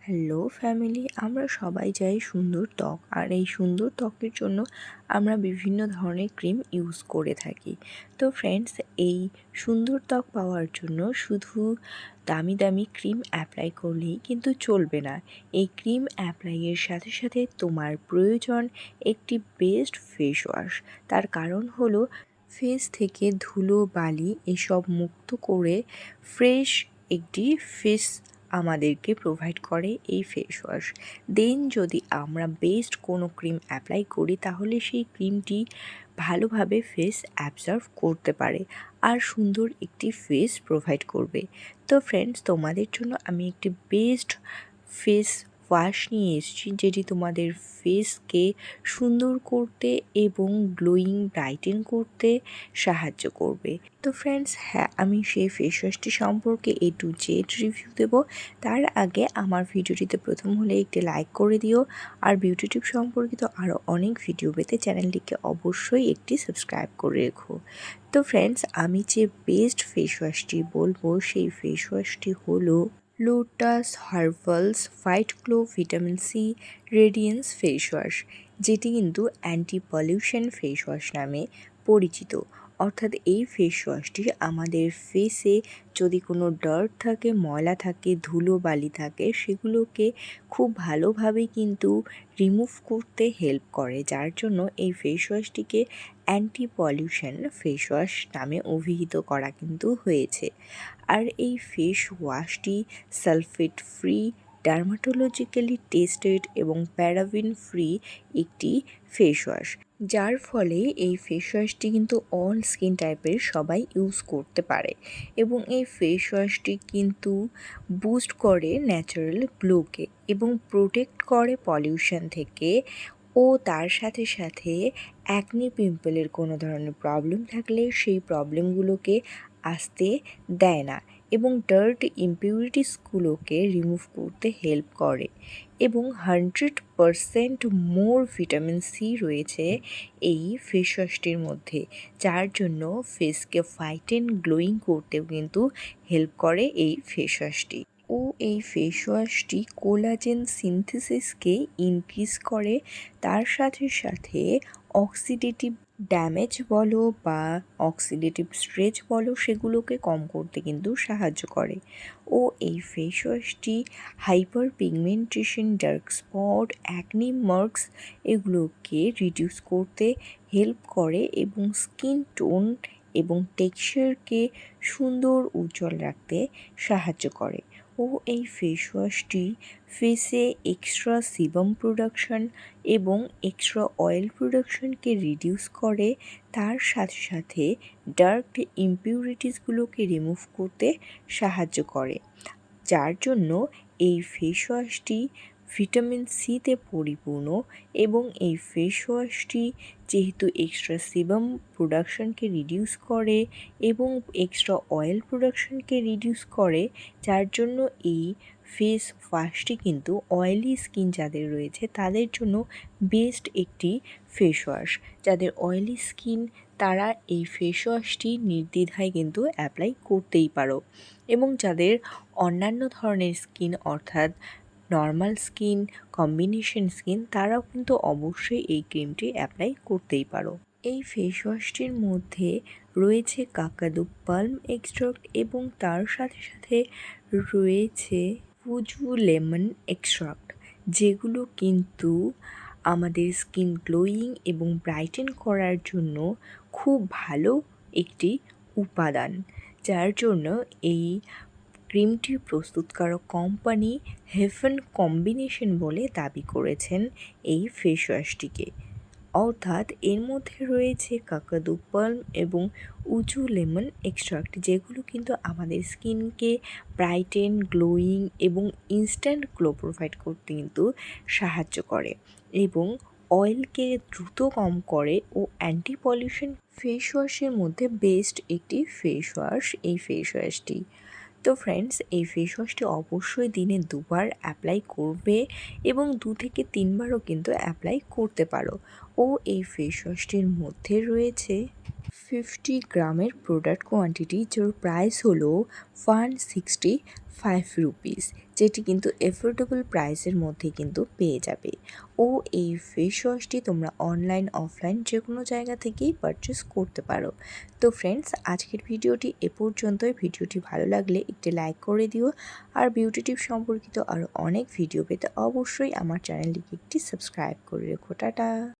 Hello family, আমরা সবাই চাই সুন্দর ত্বক। আর এই সুন্দর ত্বকের জন্য আমরা বিভিন্ন ধরনের ক্রিম ইউজ করে থাকি। তো ফ্রেন্ডস, এই সুন্দর ত্বক পাওয়ার জন্য শুধু দামি দামি ক্রিম অ্যাপ্লাই করলেই কিন্তু চলবে না। এই ক্রিম অ্যাপ্লাইয়ের সাথে সাথে তোমার প্রয়োজন একটি বেস্ট ফেস ওয়াশ। তার কারণ হলো ফেস থেকে ধুলো বালি এসব মুক্ত করে ফ্রেশ একটি ফেস আমাদেরকে প্রোভাইড করে এই ফেস ওয়াশ। দেন যদি আমরা বেস্ট কোনো ক্রিম অ্যাপ্লাই করি তাহলে সেই ক্রিমটি ভালোভাবে ফেস অ্যাবজর্ভ করতে পারে আর সুন্দর একটি ফেস প্রোভাইড করবে। তো ফ্রেন্ডস, তোমাদের জন্য আমি একটি বেস্ট ফেস ওয়াশ নিয়ে এসেছি, যেটি তোমাদের ফেসকে সুন্দর করতে এবং গ্লোয়িং ব্রাইটেন করতে সাহায্য করবে। তো ফ্রেন্ডস, হ্যাঁ, আমি সেই ফেস ওয়াশটি সম্পর্কে A to Z রিভিউ দেবো। তার আগে আমার ভিডিওটিতে প্রথম হলে একটি লাইক করে দিও, আর বিউটি টিপ সম্পর্কিত আরও অনেক ভিডিও পেতে চ্যানেলটিকে অবশ্যই একটি সাবস্ক্রাইব করে রেখো। তো ফ্রেন্ডস, আমি যে বেস্ট ফেস ওয়াশটি বলবো সেই ফেস ওয়াশটি হলো Lotus Herbals White Glow Vitamin C Radiance face wash, যেটি কিন্তু অ্যান্টি পলিউশন ফেস ওয়াশ নামে পরিচিত। অর্থাৎ এই ফেস ওয়াশটি আমাদের ফেসে যদি কোনো ডার্ট থাকে, ময়লা থাকে, ধুলো বালি থাকে, সেগুলোকে খুব ভালোভাবে কিন্তু রিমুভ করতে হেল্প করে, যার জন্য এই ফেস ওয়াশটিকে অ্যান্টি পলিউশন ফেস ওয়াশ নামে অভিহিত করা কিন্তু হয়েছে। আর এই ফেস ওয়াশটি সালফেট ফ্রি, ডার্মাটোলজিক্যালি টেস্টেড এবং প্যারাবিন ফ্রি একটি ফেস ওয়াশ, যার ফলে এই ফেস ওয়াশটি কিন্তু অল স্কিন টাইপের সবাই ইউজ করতে পারে। এবং এই ফেস ওয়াশটি কিন্তু বুস্ট করে ন্যাচারাল গ্লোকে এবং প্রোটেক্ট করে পলিউশন থেকে। ও তার সাথে সাথে অ্যাকনি পিম্পলের কোনো ধরনের প্রবলেম থাকলে সেই প্রবলেমগুলোকে আসতে দেয় না এবং ডার্ট ইমপিউরিটিসগুলোকে রিমুভ করতে হেল্প করে। এবং 100% মোর ভিটামিন সি রয়েছে এই ফেস ওয়াশটির মধ্যে, যার জন্য ফেসকে ফাইটেন গ্লোয়িং করতেও কিন্তু হেল্প করে এই ফেস ওয়াশটি। ও এই ফেস ওয়াশটি কোলাজেন সিনথেসিসকে ইনক্রিজ করে, তার সাথে সাথে অক্সিডেটিভ ড্যামেজ বলো বা অক্সিডেটিভ স্ট্রেচ বলো, সেগুলোকে কম করতে কিন্তু সাহায্য করে। ও এই ফেস ওয়াশটি hyper pigmentation, dark spot, acne marks এগুলোকে রিডিউস করতে হেল্প করে এবং স্কিন টোন এবং টেক্সচারকে সুন্দর উজ্জ্বল রাখতে সাহায্য করে। ও এই ফেস ওয়াশটি ফেসে এক্সট্রা সিবাম প্রোডাকশন এবং এক্সট্রা অয়েল প্রোডাকশনকে রিডিউস করে, তার সাথে সাথে ডার্ক ইমপিউরিটিসগুলোকে রিমুভ করতে সাহায্য করে, যার জন্য এই ফেস ওয়াশটি ভিটামিন সিতে পরিপূর্ণ। এবং এই ফেস ওয়াশটি যেহেতু এক্সট্রা সিবাম প্রোডাকশনকে রিডিউস করে এবং এক্সট্রা অয়েল প্রোডাকশনকে রিডিউস করে, যার জন্য এই ফেস ওয়াশটি কিন্তু অয়েলি স্কিন যাদের রয়েছে তাদের জন্য বেস্ট একটি ফেস ওয়াশ। যাদের অয়েলি স্কিন তারা এই ফেস ওয়াশটি নির্দ্বিধায় কিন্তু অ্যাপ্লাই করতেই পারো। এবং যাদের অন্যান্য ধরনের স্কিন অর্থাৎ নর্মাল স্কিন, কম্বিনেশন স্কিন, তারাও কিন্তু অবশ্যই এই ক্রিমটি অ্যাপ্লাই করতেই পারো। এই ফেস ওয়াশটির মধ্যে রয়েছে কাকাদু পালম এক্সট্রাক্ট এবং তার সাথে সাথে রয়েছে ফুজু লেমন এক্সট্রাক্ট, যেগুলো কিন্তু আমাদের স্কিন গ্লোয়িং এবং ব্রাইটেন করার জন্য খুব ভালো একটি উপাদান, যার জন্য এই ক্রিমটি প্রস্তুতকারক কোম্পানি হেভেন কম্বিনেশন বলে দাবি করেছেন এই ফেস ওয়াশটিকে। অর্থাৎ এর মধ্যে রয়েছে কাকাদু পালম এবং উজু লেমন এক্সট্রাক্ট, যেগুলো কিন্তু আমাদের স্কিনকে ব্রাইটেন, গ্লোয়িং এবং ইনস্ট্যান্ট গ্লো প্রোভাইড করতে কিন্তু সাহায্য করে এবং অয়েলকে দ্রুত কম করে ও অ্যান্টি পলিউশন ফেস ওয়াশের মধ্যে বেস্ট একটি ফেস ওয়াশ এই ফেস ওয়াশটি। তো ফ্রেন্ডস, এই ফেস ওয়াশটি অবশ্যই দিনে 2বার অ্যাপ্লাই করবে এবং 2 থেকে 3বারও কিন্তু অ্যাপ্লাই করতে পারো। ও এই ফেস ওয়াশটির মধ্যে রয়েছে 50 গ্রামের প্রোডাক্ট কোয়ান্টিটি, যার প্রাইস হলো 165 রুপিস, যেটি কিন্তু এফোর্ডেবল প্রাইসের মধ্যে কিন্তু পেয়ে যাবে। ও এই ফেস ওয়াশটি তোমরা অনলাইন অফলাইন যে কোনো জায়গা থেকেই পারচেস করতে পারো। তো ফ্রেন্ডস, আজকের ভিডিওটি এ পর্যন্তই। ভিডিওটি ভালো লাগলে একটি লাইক করে দিও, আর বিউটি টিপস সম্পর্কিত আরও অনেক ভিডিও পেতে অবশ্যই আমার চ্যানেলটিকে একটি সাবস্ক্রাইব করে রেখো। টাটা।